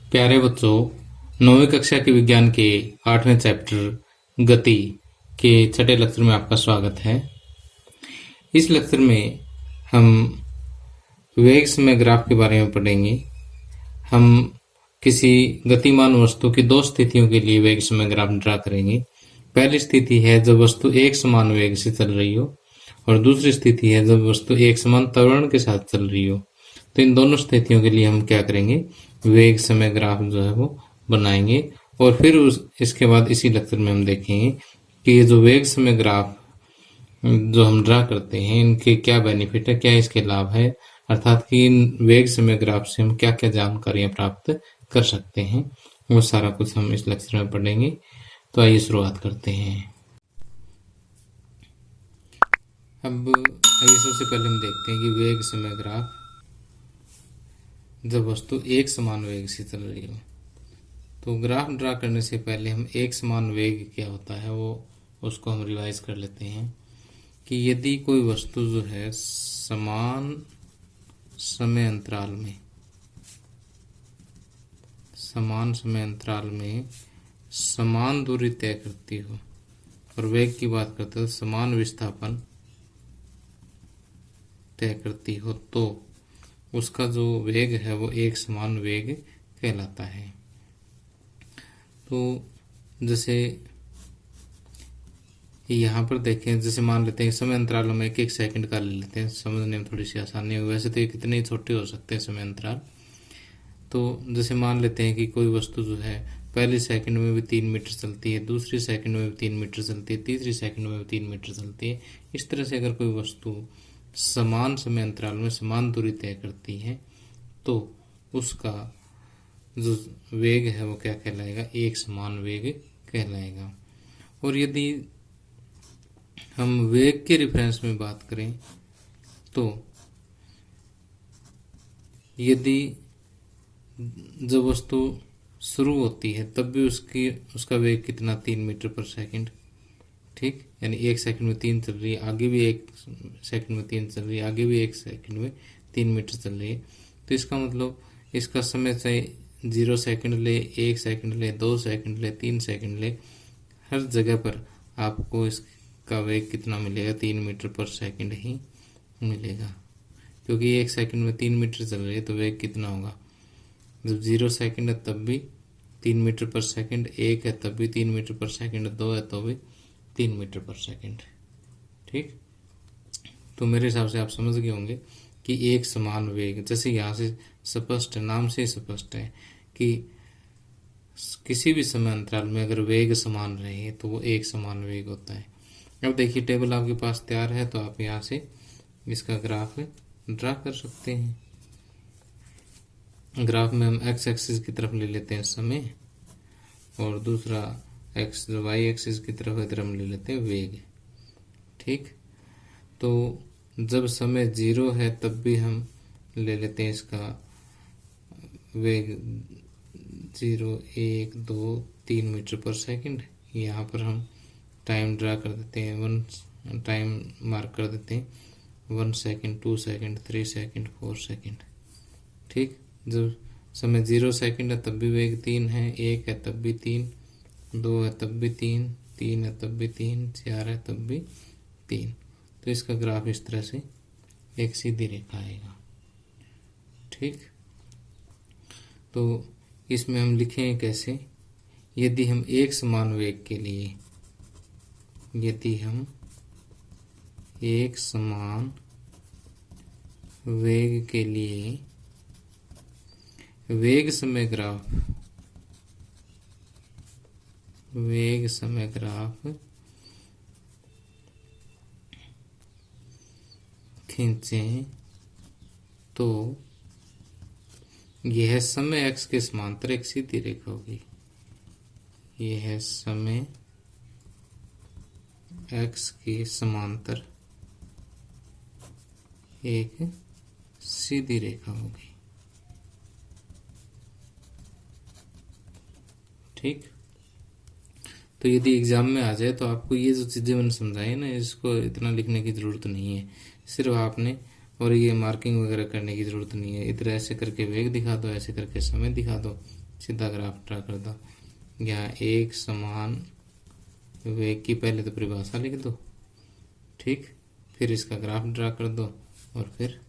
प्यारे बच्चों, 9वीं कक्षा के विज्ञान के 8वें चैप्टर गति के छठे लेक्चर में आपका स्वागत है। इस लेक्चर में हम वेग समय ग्राफ के बारे में पढ़ेंगे। हम किसी गतिमान वस्तु की दो स्थितियों के लिए वेग समय ग्राफ ड्रा करेंगे। पहली स्थिति है जब वस्तु एक समान वेग से चल रही हो और दूसरी स्थिति है जब वस्तु एक समान त्वरण के साथ चल रही हो। तो इन दोनों स्थितियों के लिए हम क्या करेंगे, वेग समय ग्राफ जो है वो बनाएंगे और फिर इसके बाद इसी लेक्चर में हम देखेंगे कि ये जो वेग समय ग्राफ जो हम ड्रा करते हैं इनके क्या बेनिफिट है, क्या इसके लाभ है, अर्थात कि इन वेग समय ग्राफ से हम क्या क्या जानकारियां प्राप्त कर सकते हैं, वो सारा कुछ हम इस लेक्चर में पढ़ेंगे। तो आइए शुरुआत करते हैं। अब आइए सबसे पहले हम देखते हैं कि वेग समय ग्राफ जब वस्तु एक समान वेग से चल रही हो। तो ग्राफ ड्रा करने से पहले हम एक समान वेग क्या होता है वो उसको हम रिवाइज कर लेते हैं कि यदि कोई वस्तु जो है समान समय अंतराल में समान दूरी तय करती हो और वेग की बात करते हैं समान विस्थापन तय करती हो, तो उसका जो वेग है वो एक समान वेग कहलाता है। तो जैसे यहाँ पर देखें, जैसे मान लेते हैं समय अंतरालों में एक एक सेकंड का ले लेते हैं, समझने में थोड़ी सी आसानी हो। वैसे तो ये कितने छोटे हो सकते हैं समय अंतराल। तो जैसे मान लेते हैं कि कोई वस्तु जो है पहले सेकंड में भी 3 मीटर चलती है, दूसरी सेकंड में भी 3 मीटर चलती है, तीसरी सेकंड में भी 3 मीटर चलती है। इस तरह से अगर कोई वस्तु समान समय अंतराल में समान दूरी तय करती है तो उसका जो वेग है वो क्या कहलाएगा, एक समान वेग कहलाएगा। और यदि हम वेग के रेफरेंस में बात करें तो यदि जब वस्तु शुरू होती है तब भी उसका वेग कितना, 3 मीटर पर सेकंड, ठीक। यानी एक सेकंड में 3 चल रही है, आगे भी एक सेकंड में 3 चल रही है, आगे भी एक सेकंड में 3 मीटर चल रही है। तो इसका मतलब इसका समय चाहे 0 सेकंड ले, 1 सेकंड ले, 2 सेकंड ले, 3 सेकंड ले, हर जगह पर आपको इसका वेग कितना मिलेगा, 3 मीटर पर सेकंड ही मिलेगा। क्योंकि 1 सेकंड में 3 मीटर चल रही है तो वेग कितना होगा, जब 0 सेकंड है तब भी 3 मीटर पर सेकंड, 1 है तब भी 3 मीटर पर सेकंड, 2 है तो भी 3 मीटर पर सेकंड, ठीक। तो मेरे हिसाब से आप समझ गए होंगे कि एक समान वेग, जैसे यहाँ से स्पष्ट है, नाम से स्पष्ट है कि किसी भी समय अंतराल में अगर वेग समान रहे तो वो एक समान वेग होता है। अब देखिए टेबल आपके पास तैयार है तो आप यहाँ से इसका ग्राफ ड्रा कर सकते हैं। ग्राफ में हम एक्स एक्सिस की तरफ ले लेते हैं समय और दूसरा एक्स वाई एक्सिस की तरफ इधर हम ले लेते हैं वेग, ठीक। तो जब समय 0 है तब भी हम ले लेते हैं इसका वेग 0, 1, 2, 3 मीटर पर सेकंड। यहाँ पर हम टाइम ड्रा कर देते हैं, टाइम मार्क कर देते हैं 1 सेकंड, 2 सेकंड, 3 सेकंड, 4 सेकंड, ठीक। जब समय 0 सेकंड है तब भी वेग 3 है, 1 है तब भी 3, 2 है तब भी 3, 3 है तब भी 3, 4 है तब भी 3। तो इसका ग्राफ इस तरह से एक सीधी रेखा आएगा, ठीक। तो इसमें हम लिखें कैसे, यदि हम एक समान वेग के लिए, यदि हम एक समान वेग के लिए वेग समय ग्राफ खींचें तो यह समय x के समांतर एक सीधी रेखा होगी। यह समय x के समांतर एक सीधी रेखा होगी, ठीक। तो यदि एग्जाम में आ जाए तो आपको ये जो चीज़ें मैंने समझाई ना, इसको इतना लिखने की ज़रूरत नहीं है, सिर्फ आपने और ये मार्किंग वगैरह करने की ज़रूरत नहीं है। इधर ऐसे करके वेग दिखा दो, ऐसे करके समय दिखा दो, सीधा ग्राफ ड्रा कर दो। यहाँ एक समान वेग की पहले तो परिभाषा लिख दो, ठीक, फिर इसका ग्राफ ड्रा कर दो और फिर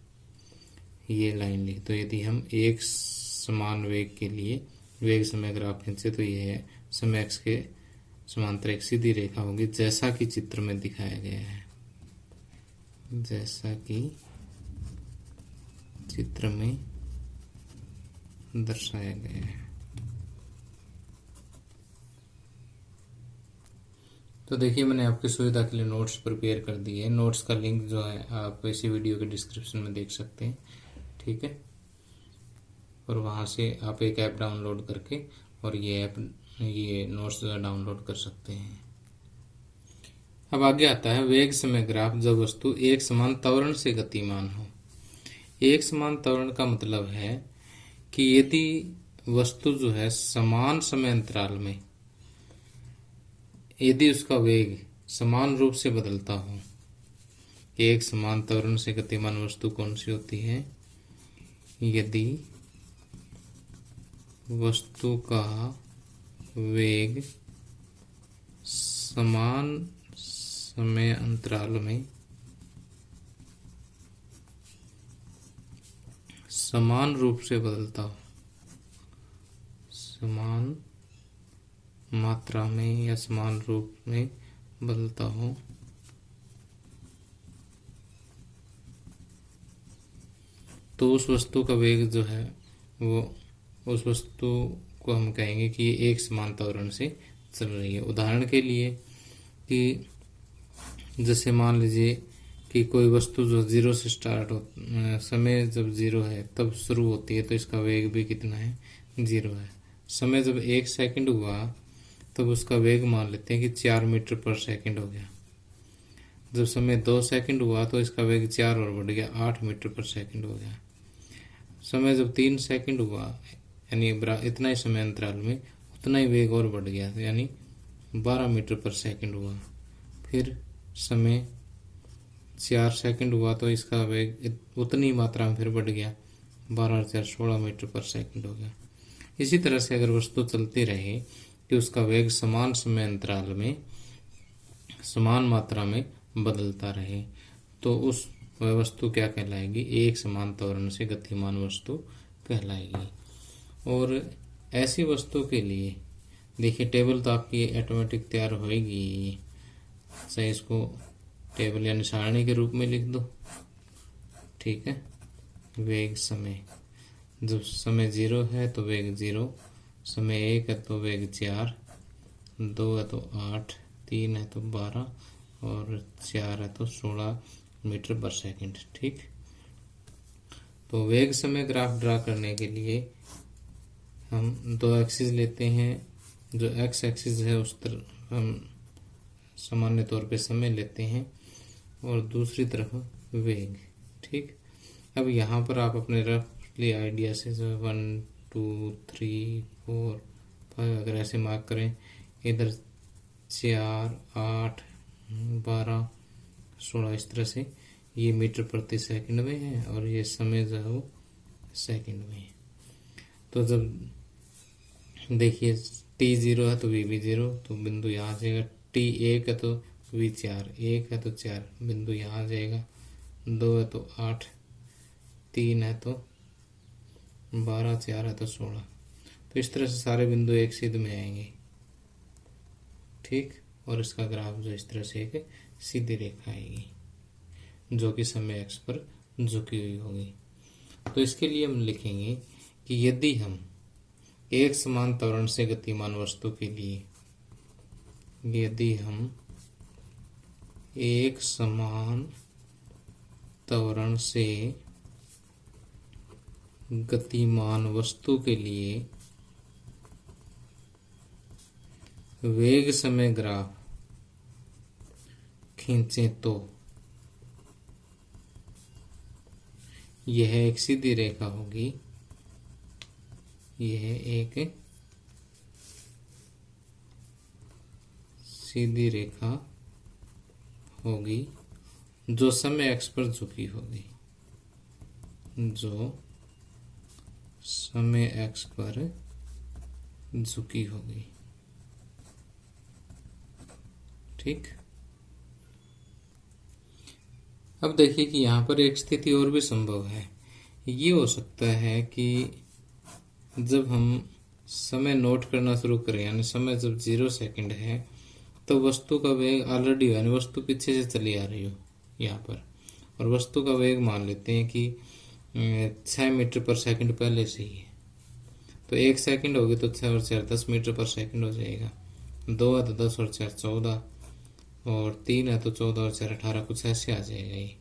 ये लाइन लिख दो। यदि हम एक समान वेग के लिए वेग समय ग्राफ खींचे तो ये है समय x के समांतर एक सीधी रेखा होगी, जैसा कि चित्र में दिखाया गया है, जैसा कि चित्र में दर्शाया गया है। तो देखिए, मैंने आपकी सुविधा के लिए नोट्स प्रिपेयर कर दिए हैं। नोट्स का लिंक जो है आप इसी वीडियो के डिस्क्रिप्शन में देख सकते हैं, ठीक है। और वहाँ से आप एक ऐप डाउनलोड करके और ये नोट्स डाउनलोड कर सकते हैं। अब आगे आता है वेग समय ग्राफ जब वस्तु एक समान त्वरण से गतिमान हो। एक समान त्वरण का मतलब है कि यदि वस्तु जो है समान समय अंतराल में यदि उसका वेग समान रूप से बदलता हो। एक समान त्वरण से गतिमान वस्तु कौन सी होती है? यदि वस्तु का वेग समान समय अंतराल में समान रूप से बदलता हो, समान मात्रा में या समान रूप में बदलता हो, तो उस वस्तु का वेग जो है वो उस वस्तु को हम कहेंगे कि ये एक समान त्वरण से चल रही है। उदाहरण के लिए कि जैसे मान लीजिए कि कोई वस्तु जो जीरो से स्टार्ट हो, समय जब जीरो है तब शुरू होती है, तो इसका वेग भी कितना है? जीरो है। समय जब 1 सेकंड हुआ तब उसका वेग मान लेते हैं कि 4 मीटर पर सेकंड हो गया। जब समय 2 सेकंड हुआ तो इसका वेग 4 और बढ़ गया, 8 मीटर पर सेकंड हो गया। समय जब 3 सेकंड हुआ, यानी इतना ही समय अंतराल में उतना ही वेग और बढ़ गया, यानी 12 मीटर पर सेकंड हुआ। फिर समय 4 सेकंड हुआ तो इसका वेग उतनी मात्रा में फिर बढ़ गया, 12 और 4 16 मीटर पर सेकंड हो गया। इसी तरह से अगर वस्तु चलती रहे कि उसका वेग समान समय अंतराल में समान मात्रा में बदलता रहे, तो उस वस्तु क्या कहलाएगी? एक समान त्वरण से गतिमान वस्तु कहलाएगी। और ऐसी वस्तु के लिए देखिए, टेबल तो आपकी ऑटोमेटिक तैयार होएगी, चाहे इसको टेबल यानी सारणी के रूप में लिख दो, ठीक है। वेग समय, जब समय 0 है तो वेग 0, समय 1 है तो वेग 4, 2 है तो 8, 3 है तो 12 और 4 है तो 16 मीटर पर सेकंड, ठीक। तो वेग समय ग्राफ ड्रा करने के लिए हम 2 एक्सिस लेते हैं। जो एक्स एक्सिस है उस तरफ हम सामान्य तौर पे समय लेते हैं और दूसरी तरफ वेग, ठीक। अब यहाँ पर आप अपने रफली आइडिया से 1 2 3 4 5 अगर ऐसे मार्क करें, इधर 4 8 12 16 इस तरह से ये मीटर प्रति सेकंड में है और ये समय जो है वो सेकंड में है। तो जब देखिए t0 है तो v भी 0, तो बिंदु यहाँ आ जाएगा। t1 है तो v 4, 1 है तो 4, बिंदु यहाँ आ जाएगा। 2 है तो 8, 3 है तो 12, 4 है तो 16। तो इस तरह से सारे बिंदु एक सीध में आएंगे, ठीक। और इसका ग्राफ जो इस तरह से एक सीधी रेखा आएगी जो कि समय x पर झुकी हुई होगी। तो इसके लिए हम लिखेंगे कि यदि हम एक समान त्वरण से गतिमान वस्तु के लिए, यदि हम एक समान त्वरण से गतिमान वस्तु के लिए वेग समय ग्राफ खींचें तो यह एक सीधी रेखा होगी, यह एक सीधी रेखा होगी जो समय x पर झुकी होगी, जो समय x पर झुकी होगी। ठीक, अब देखिए कि यहाँ पर एक स्थिति और भी संभव है। ये हो सकता है कि जब हम समय नोट करना शुरू करें, यानी समय जब 0 सेकंड है, तो वस्तु का वेग ऑलरेडी हो, यानी वस्तु पीछे से चली आ रही हो यहाँ पर, और वस्तु का वेग मान लेते हैं कि 6 मीटर पर सेकंड पहले से ही है। तो 1 सेकंड होगी तो 6 और 4 10 मीटर पर सेकंड हो जाएगा। 2 है तो 10 और 4 14, और 3 है तो 14 और 4 18, कुछ ऐसे आ जाएगा ये।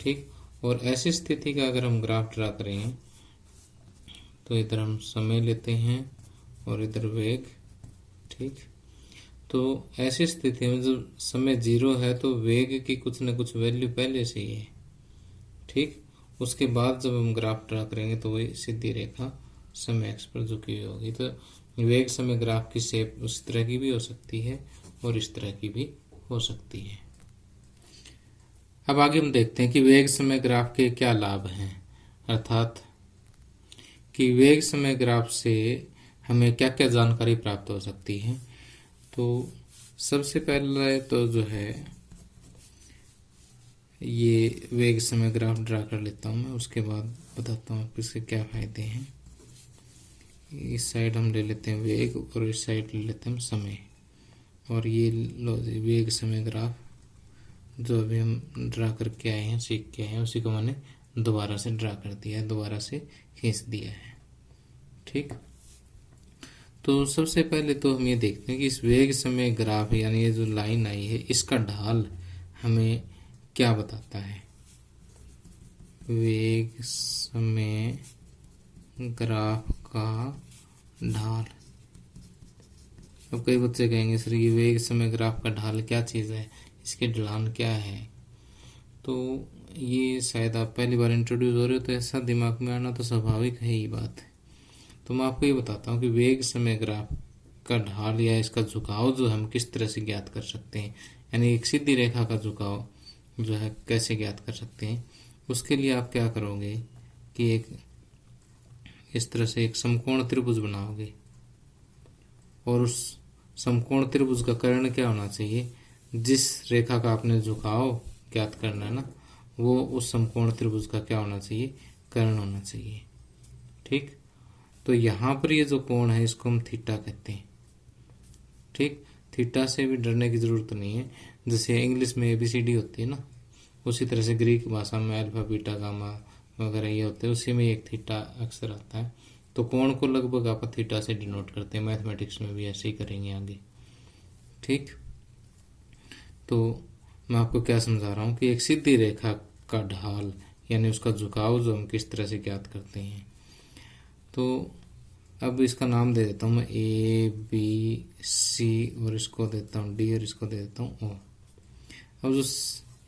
ठीक, और ऐसी स्थिति का अगर हम ग्राफ ड्रा करें तो इधर हम समय लेते हैं और इधर वेग। ठीक, तो ऐसी स्थिति में जब समय 0 है तो वेग की कुछ न कुछ वैल्यू पहले से ही है। ठीक, उसके बाद जब हम ग्राफ ड्रा करेंगे तो वही सीधी रेखा समय एक्स पर झुकी हुई होगी। तो वेग समय ग्राफ की शेप उस तरह की भी हो सकती है और इस तरह की भी हो सकती है। अब आगे हम देखते हैं कि वेग समय ग्राफ के क्या लाभ हैं, अर्थात कि वेग समय ग्राफ से हमें क्या क्या जानकारी प्राप्त हो सकती है। तो सबसे पहले तो जो है ये वेग समय ग्राफ ड्रा कर लेता हूँ मैं, उसके बाद बताता हूँ आपको इसके क्या फायदे हैं। इस साइड हम ले लेते हैं वेग और इस साइड ले लेते हैं समय, और ये लो वेग समय ग्राफ जो अभी हम ड्रा करके आए हैं, सीख के आए हैं, उसी को मैंने दोबारा से ड्रा कर दिया है, दोबारा से खींच दिया है। ठीक, तो सबसे पहले तो हम ये देखते हैं कि इस वेग समय ग्राफ, यानी ये जो लाइन आई है, इसका ढाल हमें क्या बताता है। वेग समय ग्राफ का ढाल। अब कई बच्चे कहेंगे सर ये वेग समय ग्राफ का ढाल क्या चीज़ है, इसके ढलान क्या है। तो ये शायद आप पहली बार इंट्रोड्यूस हो रहे हो तो ऐसा दिमाग में आना तो स्वाभाविक है ही बात। तो मैं आपको ये बताता हूँ कि वेग समय ग्राफ का ढाल या इसका झुकाव जो हम किस तरह से ज्ञात कर सकते हैं, यानी एक सीधी रेखा का झुकाव जो है कैसे ज्ञात कर सकते हैं। उसके लिए आप क्या करोगे कि एक इस तरह से एक समकोण त्रिभुज बनाओगे, और उस समकोण त्रिभुज का कर्ण क्या होना चाहिए, जिस रेखा का आपने झुकाव ज्ञात करना है ना, वो उस समकोण त्रिभुज का क्या होना चाहिए, कर्ण होना चाहिए। ठीक, तो यहाँ पर ये जो कोण है इसको हम थीटा कहते हैं। ठीक, थीटा से भी डरने की जरूरत नहीं है, जैसे इंग्लिश में ABCD होती है ना, उसी तरह से ग्रीक भाषा में अल्फा बीटा गामा वगैरह ये होते हैं, उसी में एक थीटा अक्सर आता है। तो कोण को लगभग आप थीटा से डिनोट करते हैं, मैथमेटिक्स में भी ऐसे ही करेंगे आगे। ठीक, तो मैं आपको क्या समझा रहा हूँ कि एक सीधी रेखा का ढाल यानी उसका झुकाव जो हम किस तरह से ज्ञात करते हैं। तो अब इसका नाम दे देता हूँ मैं ABC, और इसको देता हूँ D, और इसको दे देता हूँ O। अब जो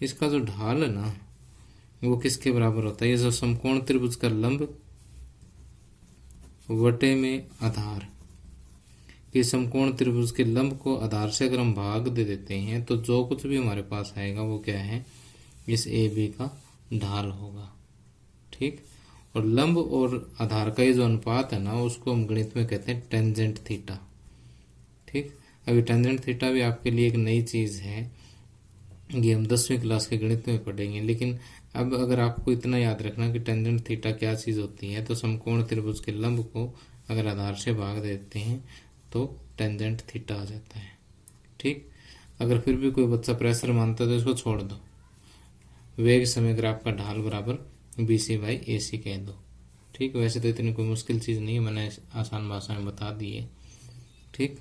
इसका जो ढाल है ना वो किसके बराबर होता है, ये जो समकोण त्रिभुज का लंब वटे में आधार, कि समकोण त्रिभुज के लंब को आधार से अगर हम भाग दे देते हैं तो जो कुछ भी हमारे पास आएगा वो क्या है, इस AB का ढाल होगा। ठीक, और लंब और आधार का ये जो अनुपात है ना उसको हम गणित में कहते हैं टेंजेंट थीटा। ठीक, अभी टेंजेंट थीटा भी आपके लिए एक नई चीज़ है, ये हम 10वीं क्लास के गणित में पढ़ेंगे। लेकिन अब अगर आपको इतना याद रखना कि टेंजेंट थीटा क्या चीज़ होती है, तो समकोण त्रिभुज के लंब को अगर आधार से भाग देते हैं तो टेंजेंट थीटा आ जाता है। ठीक, अगर फिर भी कोई बच्चा प्रेशर मानता है तो इसको छोड़ दो, वेग समय ग्राफ का ढाल बराबर BC/AC कह दो। ठीक, वैसे तो इतनी कोई मुश्किल चीज़ नहीं है, मैंने आसान भाषा में बता दी है। ठीक,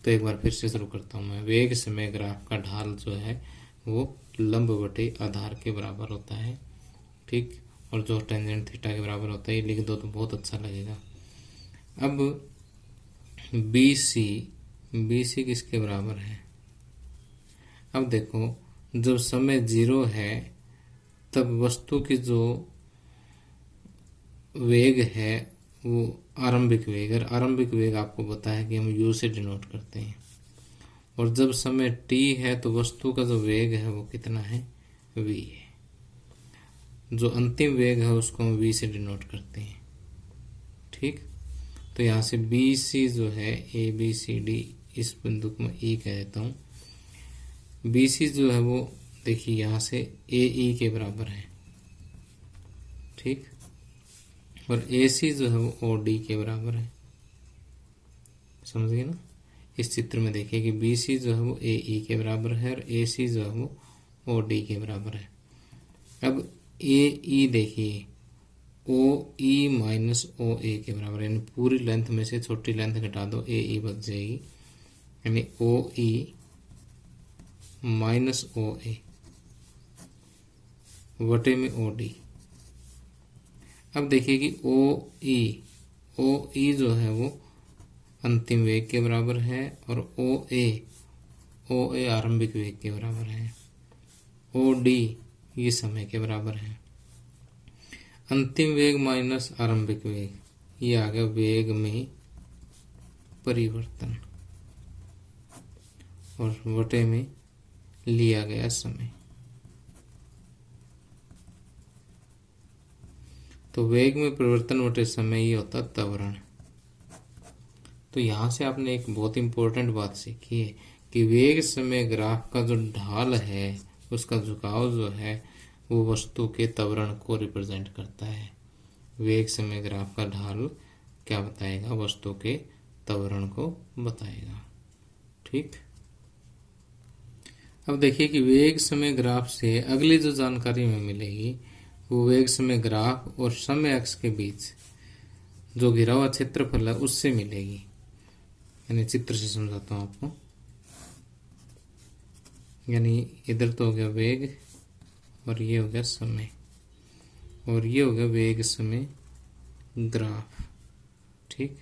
तो एक बार फिर से शुरू करता हूँ मैं। वेग समय ग्राफ का ढाल जो है वो लंब बटे आधार के बराबर होता है। ठीक, और जो टेंजेंट थीटा के बराबर होता है, ये लिख दो तो बहुत अच्छा लगेगा। अब BC किसके बराबर है, अब देखो जब समय 0 है तब वस्तु की जो वेग है वो आरंभिक वेग, और आरंभिक वेग आपको पता है कि हम U से डिनोट करते हैं। और जब समय t है तो वस्तु का जो वेग है वो कितना है, v है। जो अंतिम वेग है उसको हम v से डिनोट करते हैं। ठीक, तो यहाँ से बी सी जो है ए बी सी डी, इस बिंदु को मैं ई कह देता हूँ। बी सी जो है वो देखिए यहाँ से ए ई के बराबर है, ठीक। और ए सी जो है वो ओ डी के बराबर है, समझ गए ना। इस चित्र में देखिए कि बी सी जो है वो ए ई के बराबर है और ए सी जो है वो ओ डी के बराबर है। अब ए ई देखिए ओ ई माइनस ओ ए के बराबर है, यानी पूरी लेंथ में से छोटी लेंथ घटा दो, ए ई बच जाएगी, यानी ओ ई माइनस ओ ए वटे में ओ डी। अब देखिए कि ओ ई जो है वो अंतिम वेग के बराबर है और ओ ए आरंभिक वेग के बराबर है, ओ डी ये समय के बराबर है। अंतिम वेग माइनस आरंभिक वेग, ये आ गया वेग में परिवर्तन और वटे में लिया गया समय। तो वेग में परिवर्तन वटे समय ये होता त्वरण। तो यहाँ से आपने एक बहुत इंपॉर्टेंट बात सीखी है कि वेग समय ग्राफ का जो ढाल है, उसका झुकाव जो है वो वस्तु के त्वरण को रिप्रेजेंट करता है। वेग समय ग्राफ का ढाल क्या बताएगा? वस्तु के त्वरण को बताएगा, ठीक। अब देखिए कि वेग समय ग्राफ से अगली जो जानकारी हमें मिलेगी वो वेग समय ग्राफ और समय अक्ष के बीच जो घिरा हुआ क्षेत्रफल है उससे मिलेगी। यानी चित्र से समझाता हूँ आपको। यानी इधर तो हो गया वेग और ये हो गया समय और ये हो गया वेग समय ग्राफ, ठीक।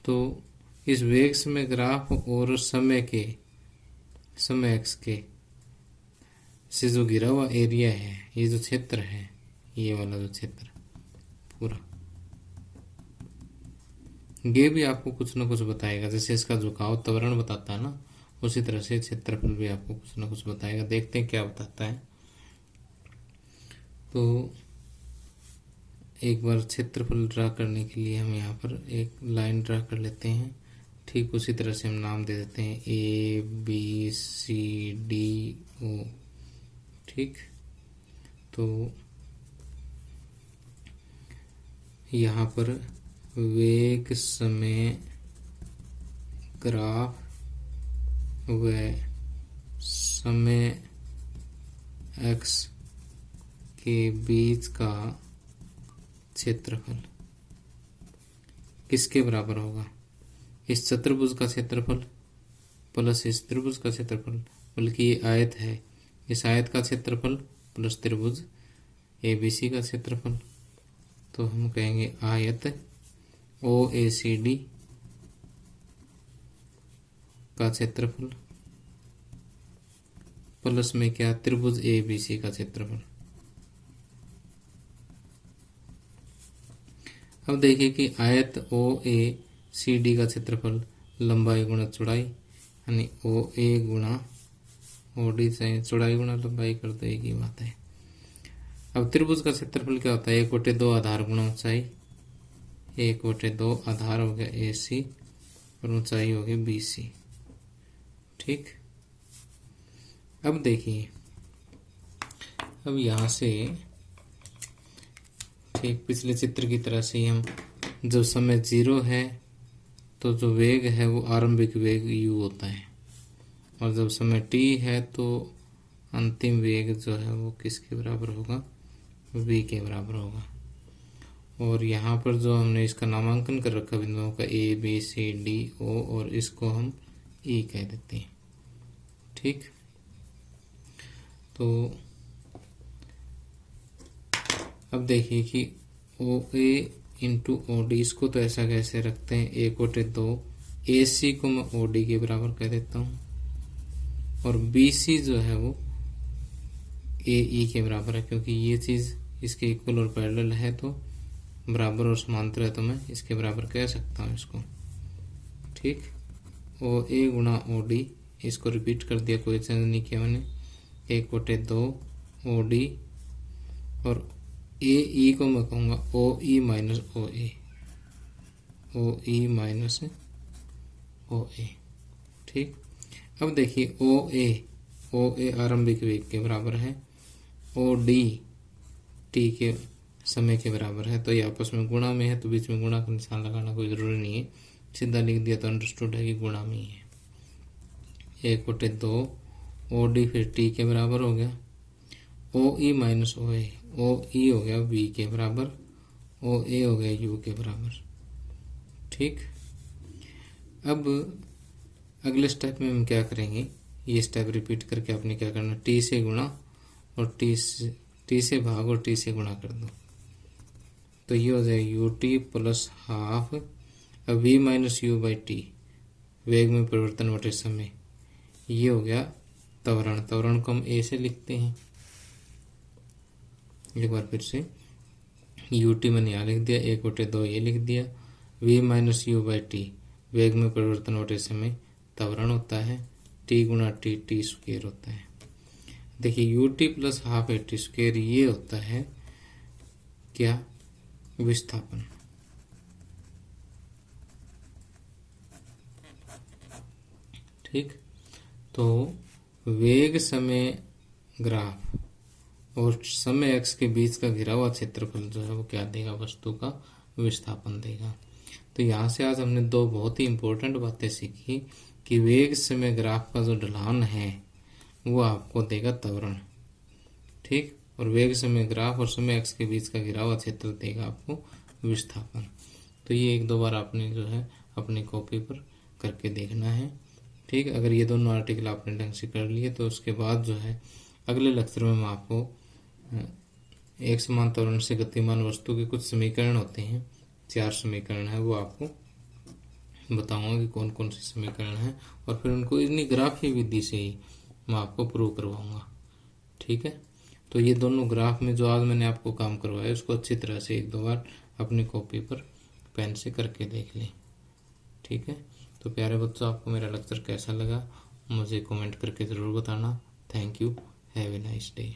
तो इस वेग समय ग्राफ और समय अक्ष के से जो घिरा हुआ एरिया है, ये जो क्षेत्र है, ये वाला जो क्षेत्र पूरा, ये भी आपको कुछ ना कुछ बताएगा। जैसे इसका झुकाव त्वरण बताता है ना, उसी तरह से क्षेत्रफल भी आपको कुछ ना कुछ बताएगा। देखते हैं क्या बताता है। तो एक बार क्षेत्रफल ड्रा करने के लिए हम यहाँ पर एक लाइन ड्रा कर लेते हैं। ठीक उसी तरह से हम नाम दे देते हैं A B C D O, ठीक। तो यहाँ पर वेग समय ग्राफ व समय एक्स के बीच का क्षेत्रफल किसके बराबर होगा? इस चतुर्भुज का क्षेत्रफल प्लस इस त्रिभुज का क्षेत्रफल, बल्कि ये आयत है, इस आयत का क्षेत्रफल प्लस त्रिभुज एबीसी का क्षेत्रफल। तो हम कहेंगे आयत ओएसीडी का क्षेत्रफल प्लस में क्या त्रिभुज एबीसी का क्षेत्रफल। अब देखिए कि आयत ओएसीडी का क्षेत्रफल लंबाई गुणा चौड़ाई, यानी ओ ए गुणा ओ डी से चौड़ाई गुणा लंबाई कर दो, एक ही बात है। अब त्रिभुज का क्षेत्रफल क्या होता है? 1/2 आधार गुणा ऊंचाई, 1/2 आधार हो गया ए सी और ऊंचाई हो गई बी सी, ठीक। अब देखिए, अब यहाँ से ठीक पिछले चित्र की तरह से ही हम जब समय 0 है तो जो वेग है वो आरंभिक वेग u होता है, और जब समय t है तो अंतिम वेग जो है वो किसके बराबर होगा? v के बराबर होगा। और यहाँ पर जो हमने इसका नामांकन कर रखा बिंदुओं का a b c d o, और इसको हम e कह देते हैं, ठीक। तो अब देखिए कि ओ ए इंटू ओ डी, इसको तो ऐसा कैसे रखते हैं 1/2 ए सी को मैं ओ डी के बराबर कह देता हूँ, और बी सी जो है वो ए ई के बराबर है, क्योंकि ये चीज़ इसके इक्वल और पैरेलल है, तो बराबर और समांतर है, तो मैं इसके बराबर कह सकता हूँ इसको, ठीक। ओ ए गुणा ओ डी, इसको रिपीट कर दिया, कोई चेंज नहीं किया मैंने, 1/2 ओ डी, और ए ई को मैं कहूँगा ओ ई माइनस ओ ए, ओ ई माइनस ओ ए। ठीक, अब देखिए ओ ए आरंभिक वेग के बराबर है, ओ डी टी के समय के बराबर है, तो ये आपस में गुणा में है, तो बीच में गुणा का निशान लगाना कोई ज़रूरी नहीं है, सीधा लिख दिया तो अंडरस्टूड है कि गुणा में ही है। 1/2 ओ डी फिर टी के बराबर हो गया, ओ ई माइनस ओ ई हो गया वी के बराबर, ओ ए हो गया यू के बराबर। ठीक, अब अगले स्टेप में हम क्या करेंगे, ये स्टेप रिपीट करके आपने क्या करना, टी से गुणा और टी से भाग और टी से गुणा कर दो, तो ये हो जाएगा यू टी प्लस हाफ। अब V minus U by T, वेग में परिवर्तन बटे समय, ये हो गया त्वरण। त्वरण को हम ए से लिखते हैं, एक बार फिर से यू टी मैंने यहाँ लिख दिया, 1/2 ये लिख दिया, V minus U by T वेग में परिवर्तन बटे समय त्वरण होता है, टी गुणा टी टी स्क्वेयर होता है। देखिए you T plus half A T square ये होता है क्या, विस्थापन। ठीक, तो वेग समय ग्राफ और समय एक्स के बीच का घिरा हुआ क्षेत्रफल जो है वो क्या देगा, वस्तु का विस्थापन देगा। तो यहाँ से आज हमने दो बहुत ही इंपॉर्टेंट बातें सीखी कि वेग समय ग्राफ का जो ढलान है वो आपको देगा त्वरण। ठीक, और वेग समय ग्राफ और समय एक्स के बीच का घिरा हुआ क्षेत्र देगा आपको विस्थापन। तो ये एक दो बार आपने जो है अपनी कॉपी पर करके देखना है। ठीक, अगर ये दोनों आर्टिकल आपने ढंग से कर लिए तो उसके बाद जो है अगले लेक्चर में मैं आपको एक समान त्वरण से गतिमान वस्तु के कुछ समीकरण होते हैं, 4 समीकरण है, वो आपको बताऊंगा कि कौन कौन से समीकरण हैं, और फिर उनको इतनी ग्राफीय विधि से ही मैं आपको प्रूव करवाऊंगा। ठीक है, तो ये दोनों ग्राफ में जो आज मैंने आपको काम करवाया उसको अच्छी तरह से एक दो बार अपनी कॉपी पर पेन से करके देख लें। ठीक है, तो प्यारे बच्चों, आपको मेरा लेक्चर कैसा लगा मुझे कमेंट करके ज़रूर बताना। Thank you, have a nice day.